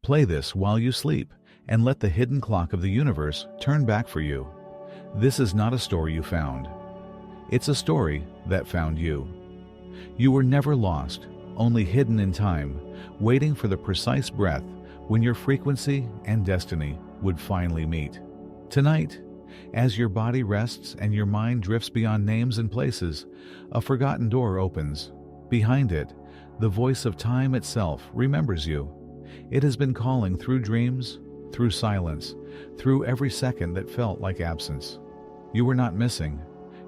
Play this while you sleep, and let the hidden clock of the universe turn back for you. This is not a story you found. It's a story that found you. You were never lost, only hidden in time, waiting for the precise breath when your frequency and destiny would finally meet. Tonight, as your body rests and your mind drifts beyond names and places, a forgotten door opens. Behind it, the voice of time itself remembers you. It has been calling through dreams, through silence, through every second that felt like absence. You were not missing.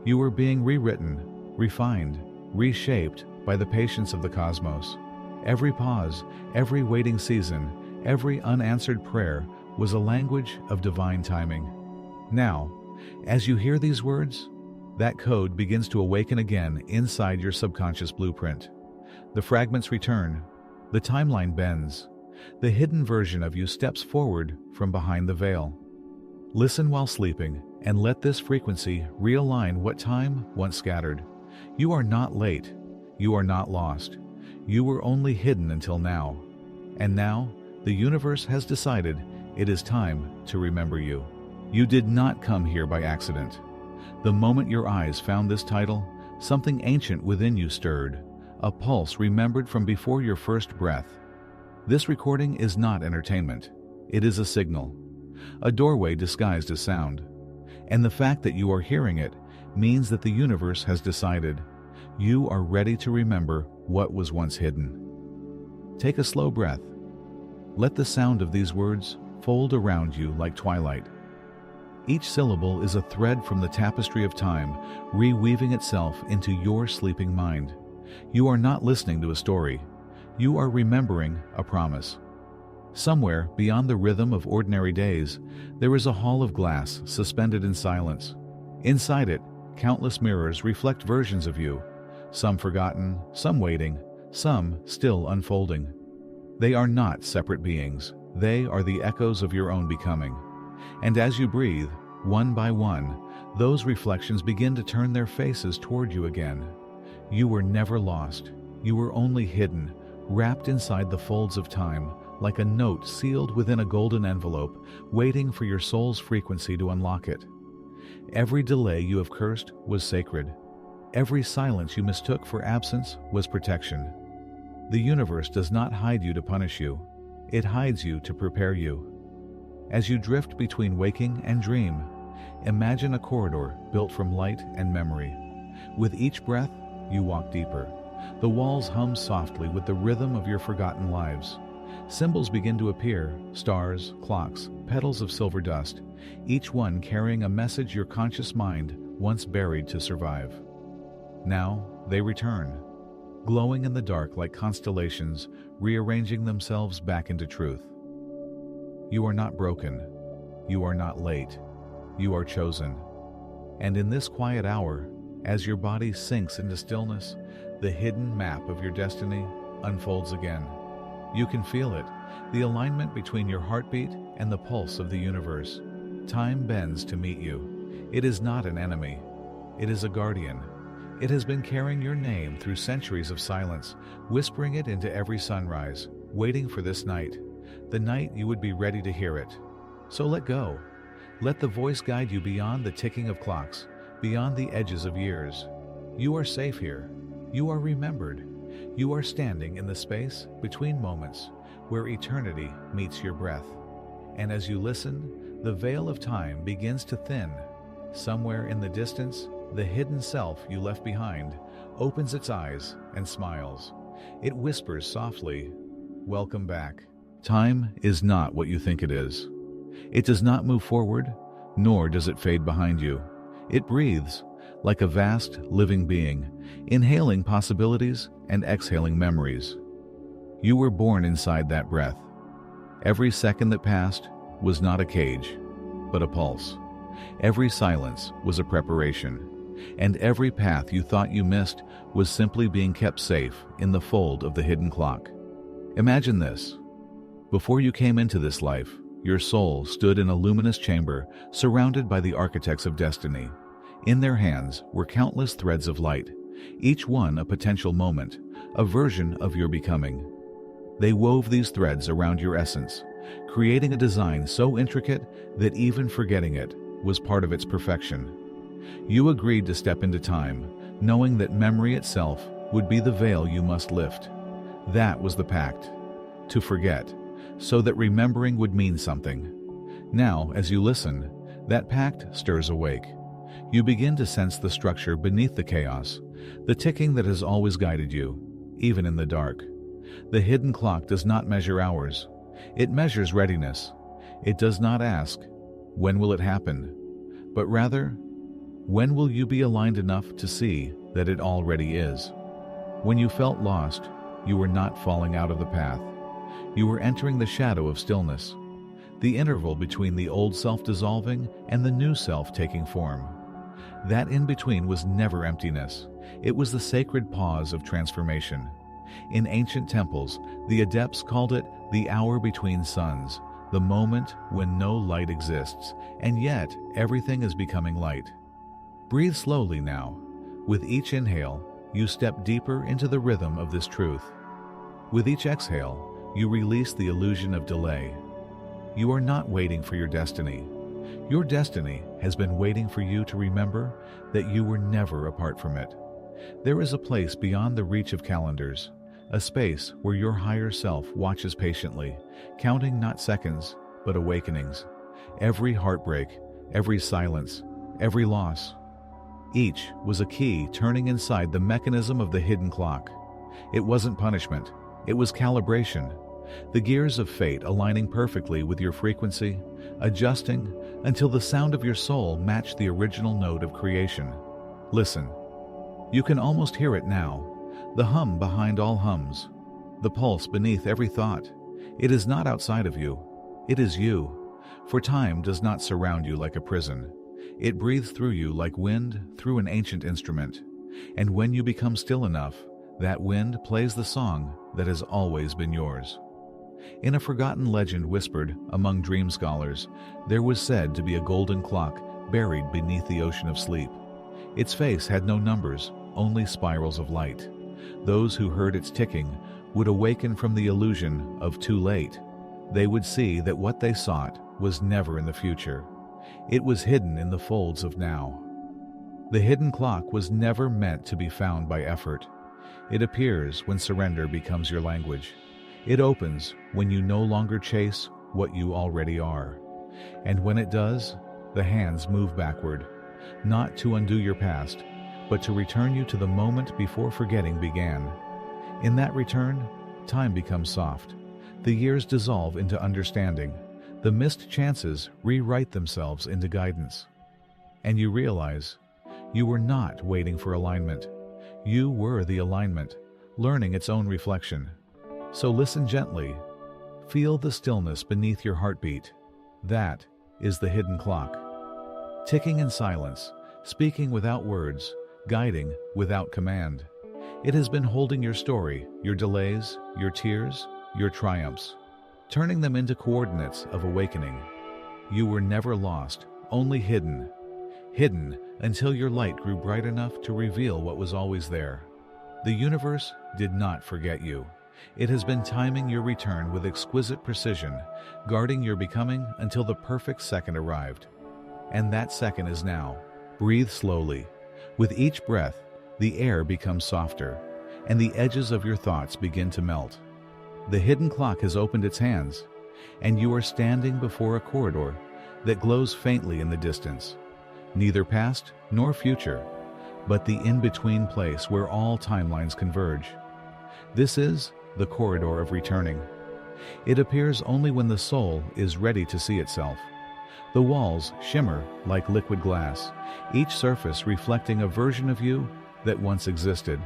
You were being rewritten, refined, reshaped by the patience of the cosmos. Every pause, every waiting season, every unanswered prayer was a language of divine timing. Now, as you hear these words, that code begins to awaken again inside your subconscious blueprint. The fragments return, the timeline bends, the hidden version of you steps forward from behind the veil. Listen while sleeping and let this frequency realign what time once scattered. You are not late. You are not lost. You were only hidden until now. And now, the universe has decided it is time to remember you. You did not come here by accident. The moment your eyes found this title, something ancient within you stirred, a pulse remembered from before your first breath. This recording is not entertainment. It is a signal, a doorway disguised as sound. And the fact that you are hearing it means that the universe has decided you are ready to remember what was once hidden. Take a slow breath. Let the sound of these words fold around you like twilight. Each syllable is a thread from the tapestry of time, reweaving itself into your sleeping mind. You are not listening to a story. You are remembering a promise. Somewhere beyond the rhythm of ordinary days, there is a hall of glass suspended in silence. Inside it, countless mirrors reflect versions of you, some forgotten, some waiting, some still unfolding. They are not separate beings. They are the echoes of your own becoming. And as you breathe, one by one, those reflections begin to turn their faces toward you again. You were never lost. You were only hidden, wrapped inside the folds of time, like a note sealed within a golden envelope, waiting for your soul's frequency to unlock it. Every delay you have cursed was sacred. Every silence you mistook for absence was protection. The universe does not hide you to punish you. It hides you to prepare you. As you drift between waking and dream, imagine a corridor built from light and memory. With each breath, you walk deeper. The walls hum softly with the rhythm of your forgotten lives. Symbols begin to appear, stars, clocks, petals of silver dust, each one carrying a message your conscious mind once buried to survive. Now they return, glowing in the dark like constellations, rearranging themselves back into truth. You are not broken. You are not late. You are chosen. And in this quiet hour, as your body sinks into stillness, the hidden map of your destiny unfolds again. You can feel it, the alignment between your heartbeat and the pulse of the universe. Time bends to meet you. It is not an enemy. It is a guardian. It has been carrying your name through centuries of silence, whispering it into every sunrise, waiting for this night, the night you would be ready to hear it. So let go. Let the voice guide you beyond the ticking of clocks, beyond the edges of years. You are safe here. You are remembered. You are standing in the space between moments where eternity meets your breath. And as you listen, the veil of time begins to thin. Somewhere in the distance, the hidden self you left behind opens its eyes and smiles. It whispers softly, "Welcome back." Time is not what you think it is. It does not move forward, nor does it fade behind you. It breathes, like a vast, living being, inhaling possibilities and exhaling memories. You were born inside that breath. Every second that passed was not a cage, but a pulse. Every silence was a preparation, and every path you thought you missed was simply being kept safe in the fold of the hidden clock. Imagine this. Before you came into this life, your soul stood in a luminous chamber surrounded by the architects of destiny. In their hands were countless threads of light, each one a potential moment, a version of your becoming. They wove these threads around your essence, creating a design so intricate that even forgetting it was part of its perfection. You agreed to step into time, knowing that memory itself would be the veil you must lift. That was the pact, to forget, so that remembering would mean something. Now, as you listen, that pact stirs awake. You begin to sense the structure beneath the chaos, the ticking that has always guided you, even in the dark. The hidden clock does not measure hours. It measures readiness. It does not ask, when will it happen? But rather, when will you be aligned enough to see that it already is? When you felt lost, you were not falling out of the path. You were entering the shadow of stillness, the interval between the old self dissolving and the new self taking form. That in-between was never emptiness. It was the sacred pause of transformation. In ancient temples, the adepts called it the hour between suns, the moment when no light exists, and yet everything is becoming light. Breathe slowly now. With each inhale, you step deeper into the rhythm of this truth. With each exhale, you release the illusion of delay. You are not waiting for your destiny. Your destiny has been waiting for you to remember that you were never apart from it. There is a place beyond the reach of calendars, a space where your higher self watches patiently, counting not seconds, but awakenings. Every heartbreak, every silence, every loss. Each was a key turning inside the mechanism of the hidden clock. It wasn't punishment, it was calibration. The gears of fate aligning perfectly with your frequency, adjusting until the sound of your soul matched the original note of creation. Listen. You can almost hear it now, the hum behind all hums, the pulse beneath every thought. It is not outside of you, it is you. For time does not surround you like a prison. It breathes through you like wind through an ancient instrument. And when you become still enough, that wind plays the song that has always been yours. In a forgotten legend whispered among dream scholars, there was said to be a golden clock buried beneath the ocean of sleep. Its face had no numbers, only spirals of light. Those who heard its ticking would awaken from the illusion of too late. They would see that what they sought was never in the future. It was hidden in the folds of now. The hidden clock was never meant to be found by effort. It appears when surrender becomes your language. It opens when you no longer chase what you already are. And when it does, the hands move backward, not to undo your past, but to return you to the moment before forgetting began. In that return, time becomes soft. The years dissolve into understanding. The missed chances rewrite themselves into guidance. And you realize you were not waiting for alignment. You were the alignment, learning its own reflection. So listen gently. Feel the stillness beneath your heartbeat. That is the hidden clock. Ticking in silence, speaking without words, guiding without command. It has been holding your story, your delays, your tears, your triumphs, turning them into coordinates of awakening. You were never lost, only hidden. Hidden until your light grew bright enough to reveal what was always there. The universe did not forget you. It has been timing your return with exquisite precision, guarding your becoming until the perfect second arrived. And that second is now. Breathe slowly. With each breath, the air becomes softer, and the edges of your thoughts begin to melt. The hidden clock has opened its hands, and you are standing before a corridor that glows faintly in the distance. Neither past nor future, but the in-between place where all timelines converge. This is the corridor of returning. It appears only when the soul is ready to see itself. The walls shimmer like liquid glass, each surface reflecting a version of you that once existed.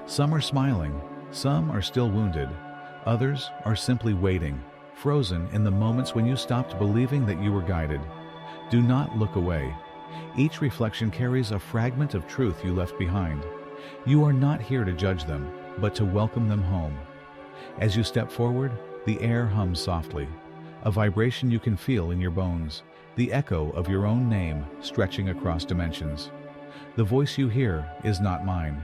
Some are smiling, some are still wounded, others are simply waiting, frozen in the moments when you stopped believing that you were guided. Do not look away. Each reflection carries a fragment of truth you left behind. You are not here to judge them, but to welcome them home. As you step forward, the air hums softly, a vibration you can feel in your bones, the echo of your own name stretching across dimensions. The voice you hear is not mine.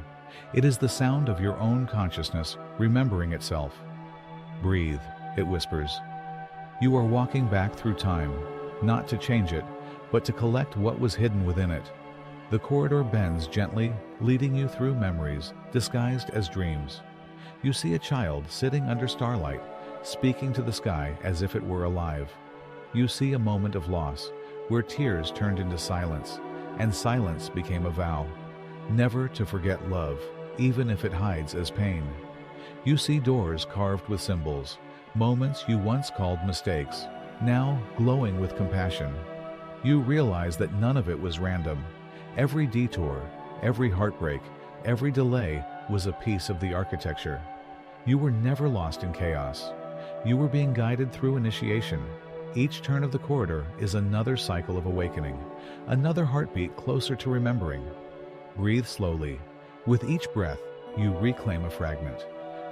It is the sound of your own consciousness remembering itself. Breathe, it whispers. You are walking back through time, not to change it, but to collect what was hidden within it. The corridor bends gently, leading you through memories disguised as dreams. You see a child sitting under starlight, speaking to the sky as if it were alive. You see a moment of loss, where tears turned into silence, and silence became a vow, never to forget love, even if it hides as pain. You see doors carved with symbols, moments you once called mistakes, now glowing with compassion. You realize that none of it was random. Every detour, every heartbreak, every delay was a piece of the architecture. You were never lost in chaos. You were being guided through initiation. Each turn of the corridor is another cycle of awakening, another heartbeat closer to remembering. Breathe slowly. With each breath, you reclaim a fragment.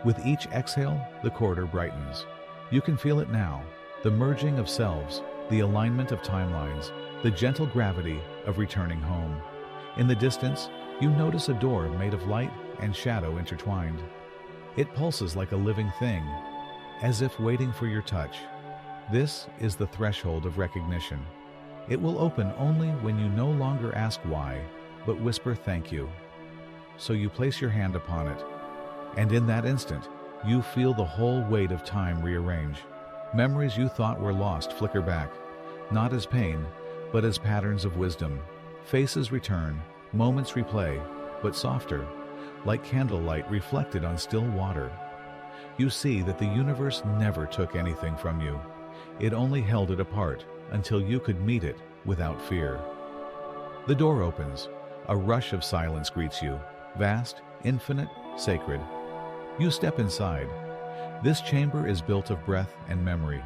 With each exhale, the corridor brightens. You can feel it now, the merging of selves, the alignment of timelines, the gentle gravity of returning home. In the distance, you notice a door made of light and shadow intertwined. It pulses like a living thing, as if waiting for your touch. This is the threshold of recognition. It will open only when you no longer ask why, but whisper thank you. So you place your hand upon it, and in that instant, you feel the whole weight of time rearrange. Memories you thought were lost flicker back, not as pain, but as patterns of wisdom. Faces return, moments replay, but softer, like candlelight reflected on still water. You see that the universe never took anything from you. It only held it apart until you could meet it without fear. The door opens. A rush of silence greets you, vast, infinite, sacred. You step inside. This chamber is built of breath and memory.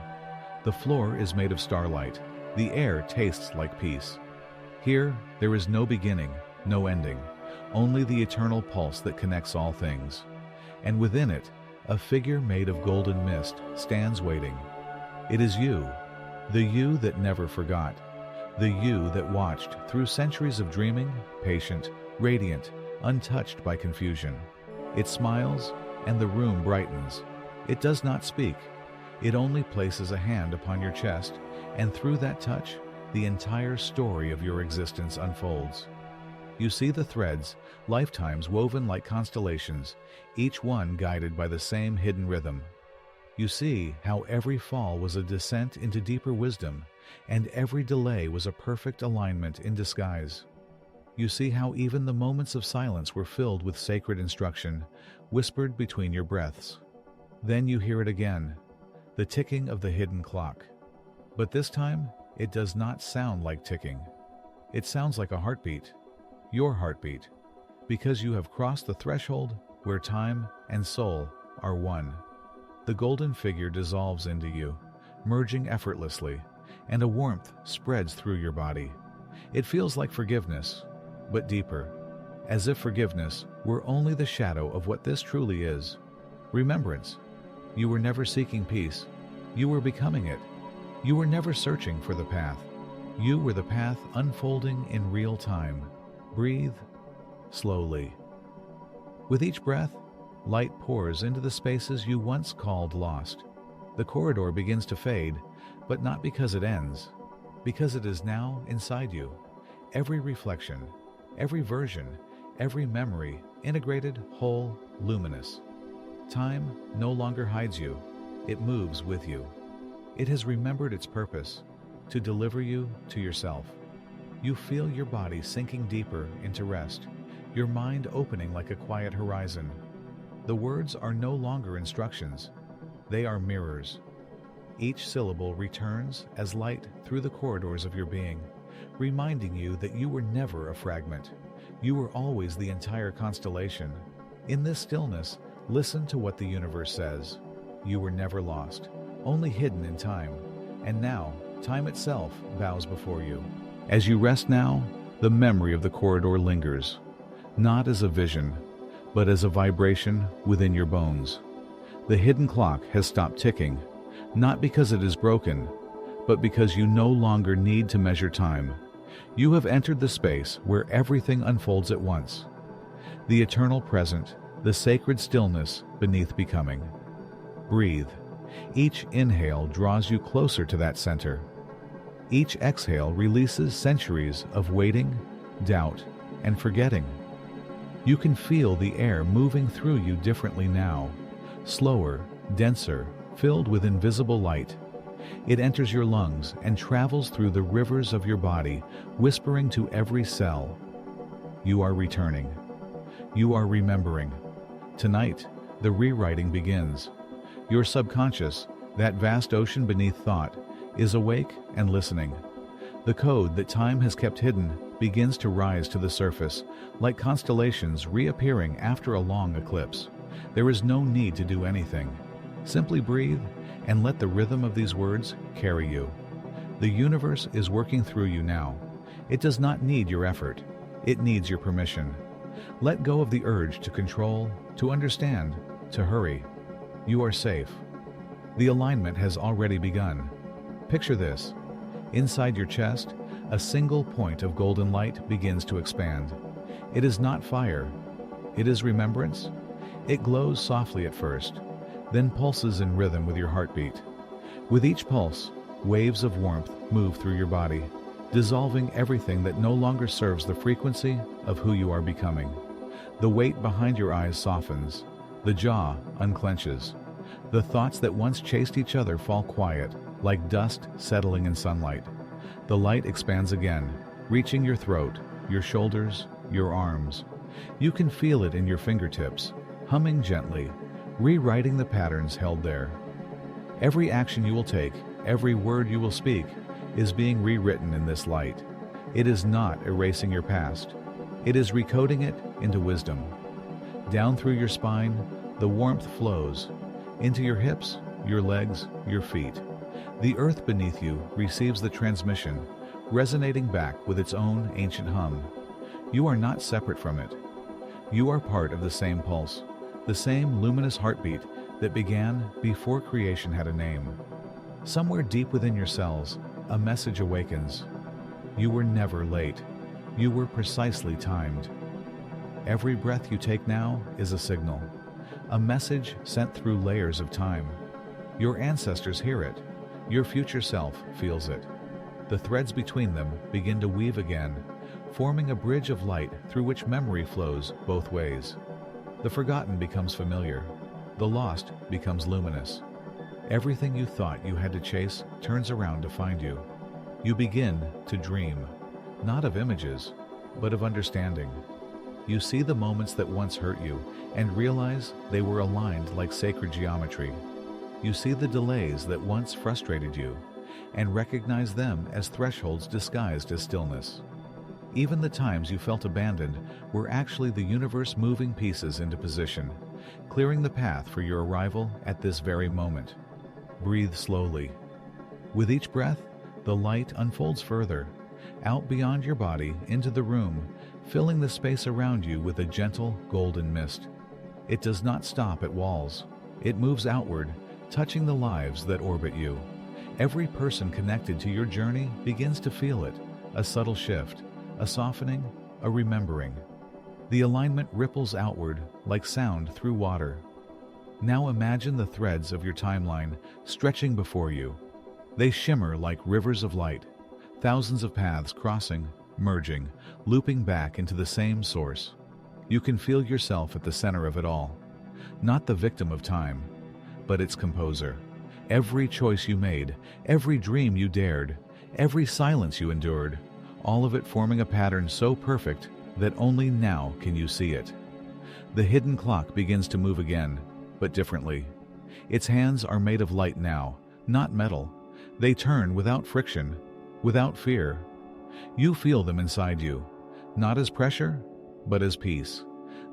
The floor is made of starlight. The air tastes like peace. Here, there is no beginning, no ending, only the eternal pulse that connects all things. And within it, a figure made of golden mist stands waiting. It is you, the you that never forgot, the you that watched through centuries of dreaming, patient, radiant, untouched by confusion. It smiles, and the room brightens. It does not speak. It only places a hand upon your chest, and through that touch, the entire story of your existence unfolds. You see the threads, lifetimes woven like constellations, each one guided by the same hidden rhythm. You see how every fall was a descent into deeper wisdom, and every delay was a perfect alignment in disguise. You see how even the moments of silence were filled with sacred instruction, whispered between your breaths. Then you hear it again, the ticking of the hidden clock. But this time, it does not sound like ticking. It sounds like a heartbeat, your heartbeat, because you have crossed the threshold where time and soul are one. The golden figure dissolves into you, merging effortlessly, and a warmth spreads through your body. It feels like forgiveness, but deeper, as if forgiveness were only the shadow of what this truly is. Remembrance. You were never seeking peace. You were becoming it. You were never searching for the path. You were the path unfolding in real time. Breathe slowly. With each breath, light pours into the spaces you once called lost. The corridor begins to fade, but not because it ends, because it is now inside you. Every reflection, every version, every memory, integrated, whole, luminous. Time no longer hides you. It moves with you. It has remembered its purpose, to deliver you to yourself. You feel your body sinking deeper into rest, your mind opening like a quiet horizon. The words are no longer instructions. They are mirrors. Each syllable returns as light through the corridors of your being, reminding you that you were never a fragment. You were always the entire constellation. In this stillness, listen to what the universe says. You were never lost, only hidden in time. And now, time itself bows before you. As you rest now, the memory of the corridor lingers, not as a vision, but as a vibration within your bones. The hidden clock has stopped ticking, not because it is broken, but because you no longer need to measure time. You have entered the space where everything unfolds at once. The eternal present, the sacred stillness beneath becoming. Breathe, Each inhale draws you closer to that center. Each exhale releases centuries of waiting, doubt, and forgetting. You can feel the air moving through you differently now, slower, denser, filled with invisible light. It enters your lungs and travels through the rivers of your body, whispering to every cell. You are returning. You are remembering. Tonight, the rewriting begins. Your subconscious, that vast ocean beneath thought, is awake and listening. The code that time has kept hidden begins to rise to the surface, like constellations reappearing after a long eclipse. There is no need to do anything. Simply breathe and let the rhythm of these words carry you. The universe is working through you now. It does not need your effort. It needs your permission. Let go of the urge to control, to understand, to hurry. You are safe. The alignment has already begun. Picture this. Inside your chest, a single point of golden light begins to expand. It is not fire. It is remembrance. It glows softly at first, then pulses in rhythm with your heartbeat. With each pulse, waves of warmth move through your body, dissolving everything that no longer serves the frequency of who you are becoming. The weight behind your eyes softens. The jaw unclenches. The thoughts that once chased each other fall quiet, like dust settling in sunlight. The light expands again, reaching your throat, your shoulders, your arms. You can feel it in your fingertips, humming gently, rewriting the patterns held there. Every action you will take, every word you will speak, is being rewritten in this light. It is not erasing your past. It is recoding it into wisdom. Down through your spine, the warmth flows. Into your hips, your legs, your feet. The earth beneath you receives the transmission, resonating back with its own ancient hum. You are not separate from it. You are part of the same pulse, the same luminous heartbeat that began before creation had a name. Somewhere deep within your cells, a message awakens. You were never late. You were precisely timed. Every breath you take now is a signal, a message sent through layers of time. Your ancestors hear it. Your future self feels it. The threads between them begin to weave again, forming a bridge of light through which memory flows both ways. The forgotten becomes familiar. The lost becomes luminous. Everything you thought you had to chase turns around to find you. You begin to dream, not of images, but of understanding. You see the moments that once hurt you and realize they were aligned like sacred geometry. You see the delays that once frustrated you and recognize them as thresholds disguised as stillness. Even the times you felt abandoned were actually the universe moving pieces into position, clearing the path for your arrival at this very moment. Breathe slowly. With each breath, the light unfolds further, out beyond your body into the room, filling the space around you with a gentle golden mist. It does not stop at walls. It moves outward, touching the lives that orbit you. Every person connected to your journey begins to feel it, a subtle shift, a softening, a remembering. The alignment ripples outward like sound through water. Now imagine the threads of your timeline stretching before you. They shimmer like rivers of light, thousands of paths crossing, merging, looping back into the same source. You can feel yourself at the center of it all, not the victim of time, but its composer. Every choice you made, every dream you dared, every silence you endured, all of it forming a pattern so perfect that only now can you see it. The hidden clock begins to move again, but differently. Its hands are made of light now, not metal. They turn without friction, without fear. You feel them inside you, not as pressure, but as peace.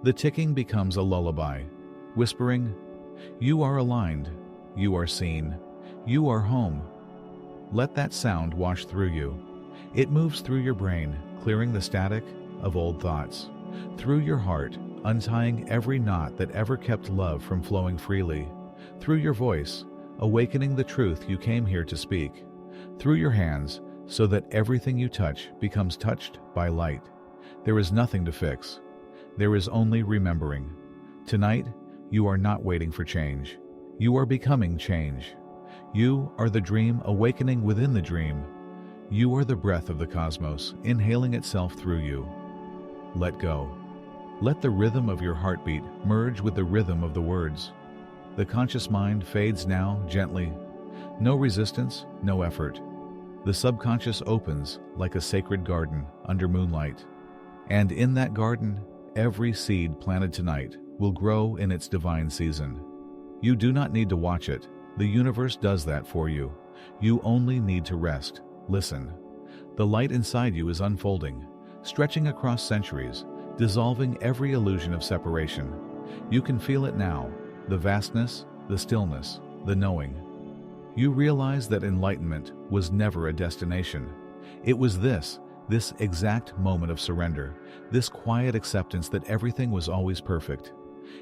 The ticking becomes a lullaby, whispering, "You are aligned, you are seen, you are home." Let that sound wash through you. It moves through your brain, clearing the static of old thoughts, through your heart, untying every knot that ever kept love from flowing freely, through your voice, awakening the truth you came here to speak, through your hands, so that everything you touch becomes touched by light. There is nothing to fix. There is only remembering. Tonight, you are not waiting for change. You are becoming change. You are the dream awakening within the dream. You are the breath of the cosmos, inhaling itself through you. Let go. Let the rhythm of your heartbeat merge with the rhythm of the words. The conscious mind fades now gently. No resistance, no effort. The subconscious opens like a sacred garden under moonlight. And in that garden, every seed planted tonight will grow in its divine season. You do not need to watch it. The universe does that for you. You only need to rest. Listen. The light inside you is unfolding, stretching across centuries, dissolving every illusion of separation. You can feel it now, the vastness, the stillness, the knowing. You realize that enlightenment was never a destination. It was this exact moment of surrender, this quiet acceptance that everything was always perfect.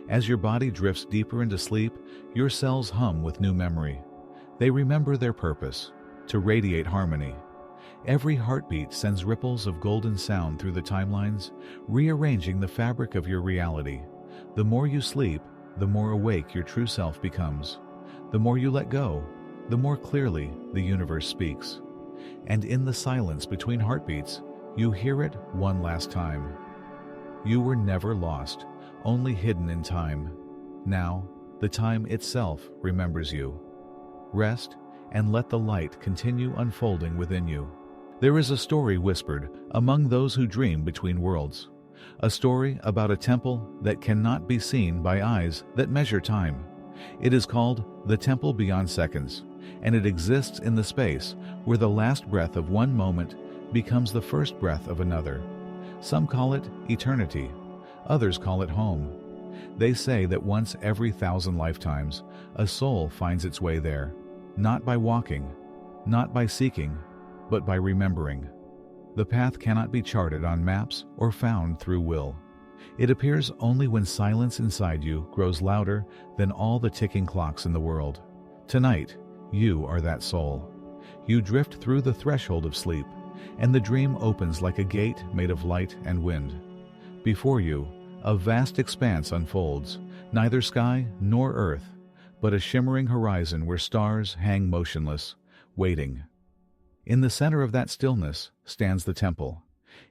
As your body drifts deeper into sleep, your cells hum with new memory. They remember their purpose, to radiate harmony. Every heartbeat sends ripples of golden sound through the timelines, rearranging the fabric of your reality. The more you sleep, the more awake your true self becomes. The more you let go, the more clearly the universe speaks. And in the silence between heartbeats, you hear it one last time. You were never lost, only hidden in time. Now, the time itself remembers you. Rest and let the light continue unfolding within you. There is a story whispered among those who dream between worlds. A story about a temple that cannot be seen by eyes that measure time. It is called the Temple Beyond Seconds, and it exists in the space where the last breath of one moment becomes the first breath of another. Some call it eternity, others call it home. They say that once every 1,000 lifetimes, a soul finds its way there, not by walking, not by seeking, but by remembering. The path cannot be charted on maps or found through will. It appears only when silence inside you grows louder than all the ticking clocks in the world. Tonight, you are that soul. You drift through the threshold of sleep, and the dream opens like a gate made of light and wind. Before you, a vast expanse unfolds, neither sky nor earth, but a shimmering horizon where stars hang motionless, waiting. In the center of that stillness stands the temple.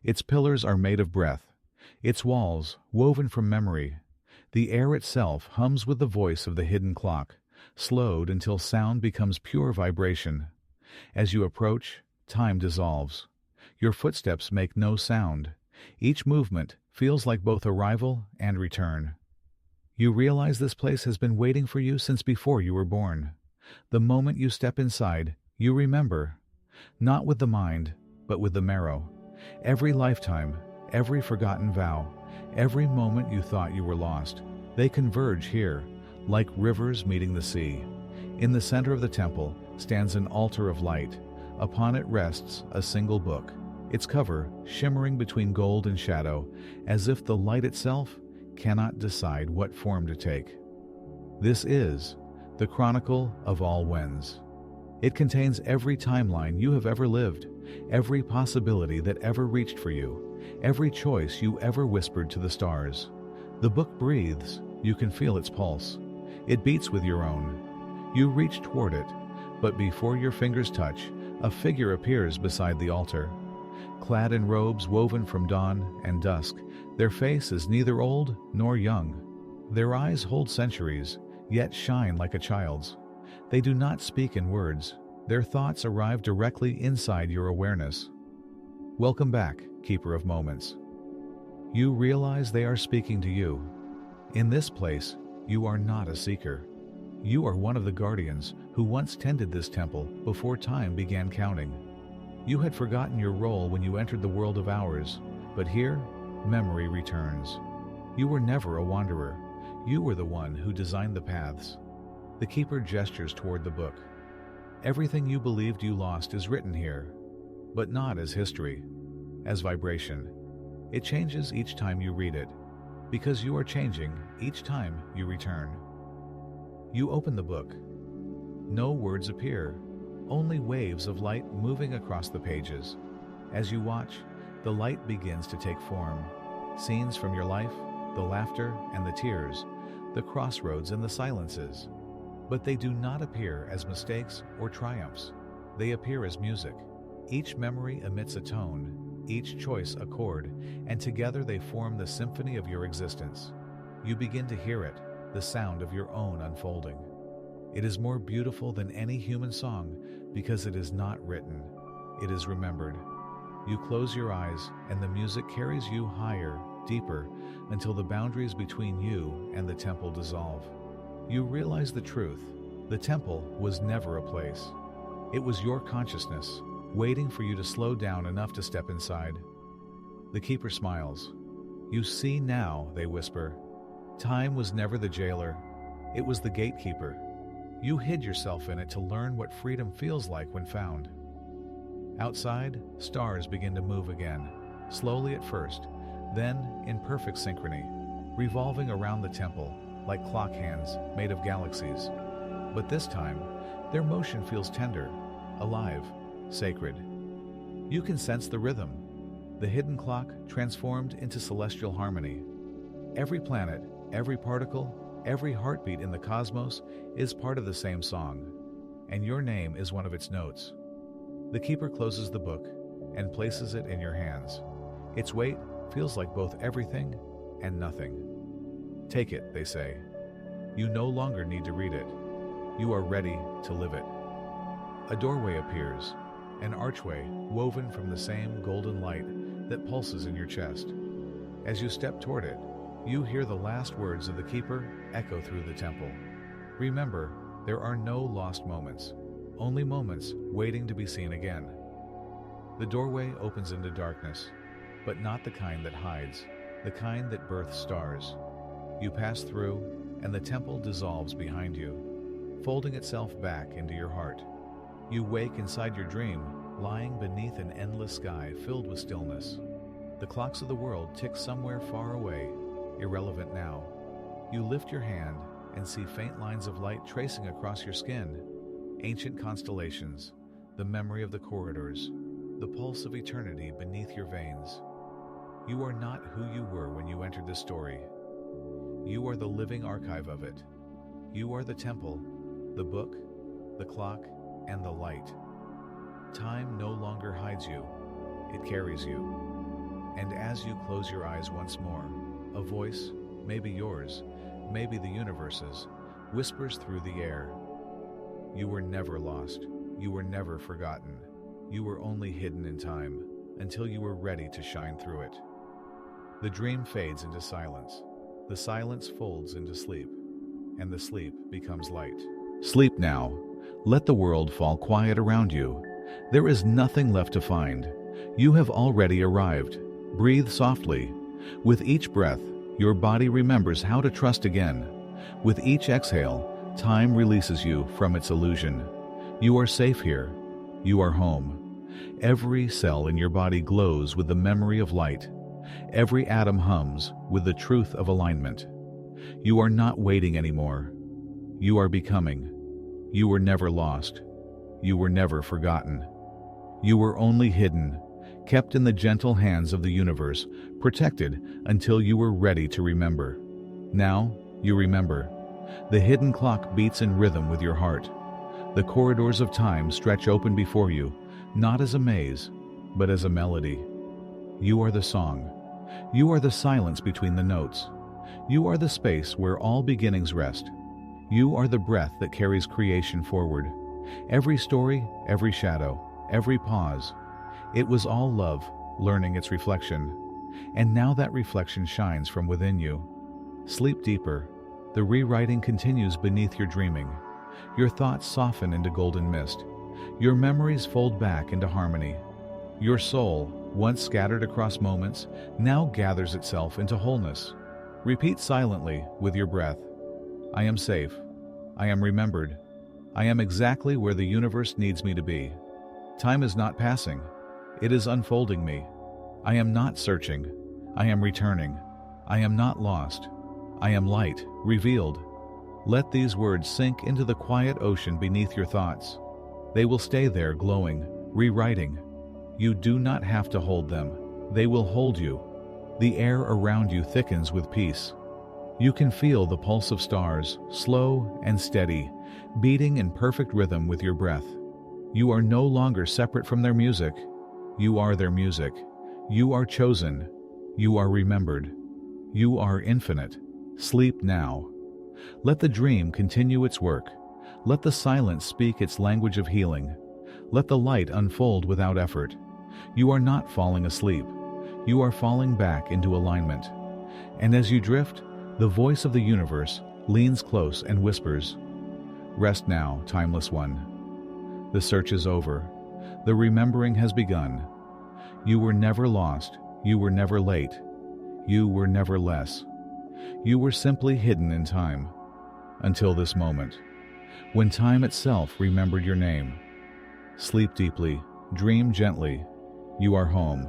Its pillars are made of breath, its walls woven from memory. The air itself hums with the voice of the hidden clock, slowed until sound becomes pure vibration. As you approach, time dissolves. Your footsteps make no sound. Each movement feels like both arrival and return. You realize this place has been waiting for you since before you were born. The moment you step inside, you remember. Not with the mind, but with the marrow. Every lifetime, every forgotten vow, every moment you thought you were lost, they converge here, like rivers meeting the sea. In the center of the temple stands an altar of light. Upon it rests a single book, its cover shimmering between gold and shadow, as if the light itself cannot decide what form to take. This is the Chronicle of All Whens. It contains every timeline you have ever lived, every possibility that ever reached for you, every choice you ever whispered to the stars. The book breathes, you can feel its pulse. It beats with your own. You reach toward it, but before your fingers touch, a figure appears beside the altar. Clad in robes woven from dawn and dusk, their face is neither old nor young. Their eyes hold centuries, yet shine like a child's. They do not speak in words. Their thoughts arrive directly inside your awareness. Welcome back, Keeper of Moments. You realize they are speaking to you. In this place, you are not a seeker. You are one of the guardians who once tended this temple before time began counting. You had forgotten your role when you entered the world of hours, but here, memory returns. You were never a wanderer. You were the one who designed the paths. The Keeper gestures toward the book. Everything you believed you lost is written here, but not as history, as vibration. It changes each time you read it, because you are changing each time you return. You open the book. No words appear, only waves of light moving across the pages. As you watch, the light begins to take form. Scenes from your life, the laughter and the tears, the crossroads and the silences. But they do not appear as mistakes or triumphs. They appear as music. Each memory emits a tone, each choice a chord, and together they form the symphony of your existence. You begin to hear it, the sound of your own unfolding. It is more beautiful than any human song because it is not written, it is remembered. You close your eyes and the music carries you higher, deeper, until the boundaries between you and the temple dissolve. You realize the truth. The temple was never a place. It was your consciousness, waiting for you to slow down enough to step inside. The keeper smiles. You see now, they whisper. Time was never the jailer. It was the gatekeeper. You hid yourself in it to learn what freedom feels like when found. Outside, stars begin to move again, slowly at first, then in perfect synchrony, revolving around the temple like clock hands made of galaxies. But this time, their motion feels tender, alive, sacred. You can sense the rhythm, the hidden clock transformed into celestial harmony. Every planet, every particle, every heartbeat in the cosmos is part of the same song, and your name is one of its notes. The keeper closes the book and places it in your hands. Its weight feels like both everything and nothing. Take it, they say. You no longer need to read it. You are ready to live it. A doorway appears, an archway woven from the same golden light that pulses in your chest. As you step toward it, you hear the last words of the keeper echo through the temple. Remember, there are no lost moments, only moments waiting to be seen again. The doorway opens into darkness, but not the kind that hides, the kind that births stars. You pass through, and the temple dissolves behind you, folding itself back into your heart. You wake inside your dream, lying beneath an endless sky filled with stillness. The clocks of the world tick somewhere far away, irrelevant now. You lift your hand and see faint lines of light tracing across your skin, ancient constellations, the memory of the corridors, the pulse of eternity beneath your veins. You are not who you were when you entered this story. You are the living archive of it. You are the temple, the book, the clock, and the light. Time no longer hides you, it carries you. And as you close your eyes once more, a voice, maybe yours, maybe the universe's, whispers through the air. You were never lost. You were never forgotten. You were only hidden in time, until you were ready to shine through it. The dream fades into silence. The silence folds into sleep, and the sleep becomes light. Sleep now. Let the world fall quiet around you. There is nothing left to find. You have already arrived. Breathe softly. With each breath, your body remembers how to trust again. With each exhale, time releases you from its illusion. You are safe here. You are home. Every cell in your body glows with the memory of light. Every atom hums with the truth of alignment. You are not waiting anymore. You are becoming. You were never lost. You were never forgotten. You were only hidden, kept in the gentle hands of the universe, protected until you were ready to remember. Now, you remember. The hidden clock beats in rhythm with your heart. The corridors of time stretch open before you, not as a maze, but as a melody. You are the song. You are the silence between the notes. You are the space where all beginnings rest. You are the breath that carries creation forward. Every story, every shadow, every pause. It was all love, learning its reflection. And now that reflection shines from within you. Sleep deeper. The rewriting continues beneath your dreaming. Your thoughts soften into golden mist. Your memories fold back into harmony. Your soul, once scattered across moments, now gathers itself into wholeness. Repeat silently with your breath. I am safe. I am remembered. I am exactly where the universe needs me to be. Time is not passing. It is unfolding me. I am not searching. I am returning. I am not lost. I am light, revealed. Let these words sink into the quiet ocean beneath your thoughts. They will stay there glowing, rewriting. You do not have to hold them. They will hold you. The air around you thickens with peace. You can feel the pulse of stars, slow and steady, beating in perfect rhythm with your breath. You are no longer separate from their music. You are their music. You are chosen. You are remembered. You are infinite. Sleep now. Let the dream continue its work. Let the silence speak its language of healing. Let the light unfold without effort. You are not falling asleep. You are falling back into alignment. And as you drift, the voice of the universe leans close and whispers, "Rest now, timeless one. The search is over. The remembering has begun. You were never lost. You were never late. You were never less. You were simply hidden in time. Until this moment, when time itself remembered your name. Sleep deeply. Dream gently. You are home."